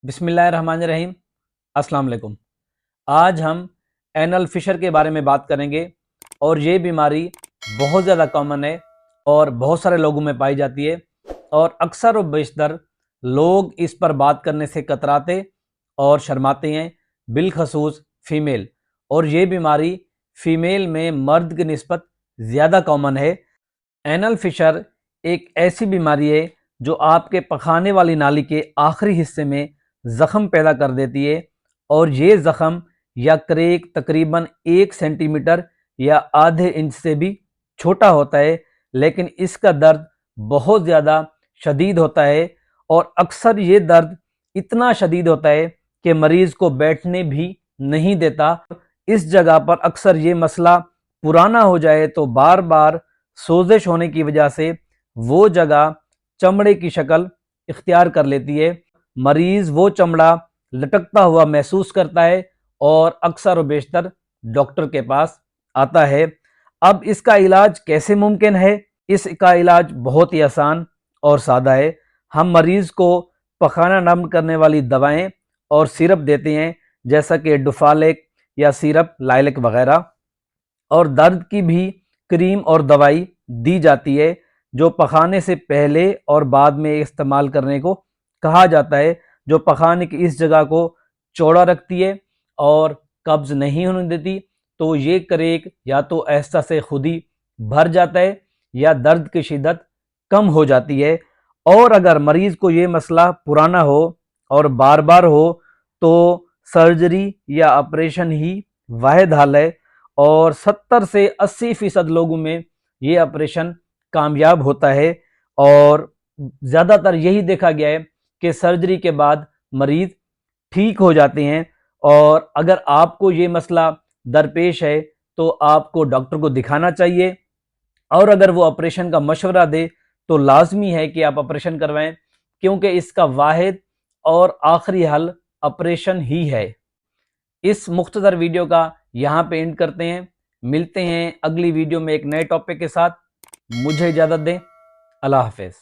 بسم اللہ الرحمن الرحیم۔ السلام علیکم۔ آج ہم اینل فشر کے بارے میں بات کریں گے، اور یہ بیماری بہت زیادہ کامن ہے اور بہت سارے لوگوں میں پائی جاتی ہے، اور اکثر و بیشتر لوگ اس پر بات کرنے سے کتراتے اور شرماتے ہیں، بالخصوص فیمیل، اور یہ بیماری فیمیل میں مرد کی نسبت زیادہ کامن ہے۔ اینل فشر ایک ایسی بیماری ہے جو آپ کے پخانے والی نالی کے آخری حصے میں زخم پیدا کر دیتی ہے، اور یہ زخم یا کریک تقریباً 1 سینٹی میٹر یا آدھے انچ سے بھی چھوٹا ہوتا ہے، لیکن اس کا درد بہت زیادہ شدید ہوتا ہے، اور اکثر یہ درد اتنا شدید ہوتا ہے کہ مریض کو بیٹھنے بھی نہیں دیتا۔ اس جگہ پر اکثر یہ مسئلہ پرانا ہو جائے تو بار بار سوزش ہونے کی وجہ سے وہ جگہ چمڑے کی شکل اختیار کر لیتی ہے، مریض وہ چمڑا لٹکتا ہوا محسوس کرتا ہے اور اکثر و بیشتر ڈاکٹر کے پاس آتا ہے۔ اب اس کا علاج کیسے ممکن ہے؟ اس کا علاج بہت ہی آسان اور سادہ ہے۔ ہم مریض کو پخانہ نرم کرنے والی دوائیں اور سیرپ دیتے ہیں، جیسا کہ ڈوفالک یا سیرپ لائلک وغیرہ، اور درد کی بھی کریم اور دوائی دی جاتی ہے جو پخانے سے پہلے اور بعد میں استعمال کرنے کو کہا جاتا ہے، جو پخانے کی اس جگہ کو چوڑا رکھتی ہے اور قبض نہیں ہونے دیتی، تو یہ کریک یا تو آہستہ سے خود ہی بھر جاتا ہے یا درد کی شدت کم ہو جاتی ہے۔ اور اگر مریض کو یہ مسئلہ پرانا ہو اور بار بار ہو تو سرجری یا آپریشن ہی واحد حل ہے، اور 70 سے 80% لوگوں میں یہ آپریشن کامیاب ہوتا ہے، اور زیادہ تر یہی دیکھا گیا ہے کہ سرجری کے بعد مریض ٹھیک ہو جاتے ہیں۔ اور اگر آپ کو یہ مسئلہ درپیش ہے تو آپ کو ڈاکٹر کو دکھانا چاہیے، اور اگر وہ آپریشن کا مشورہ دے تو لازمی ہے کہ آپ آپریشن کروائیں، کیونکہ اس کا واحد اور آخری حل آپریشن ہی ہے۔ اس مختصر ویڈیو کا یہاں پہ اینڈ کرتے ہیں، ملتے ہیں اگلی ویڈیو میں ایک نئے ٹاپک کے ساتھ۔ مجھے اجازت دیں، اللہ حافظ۔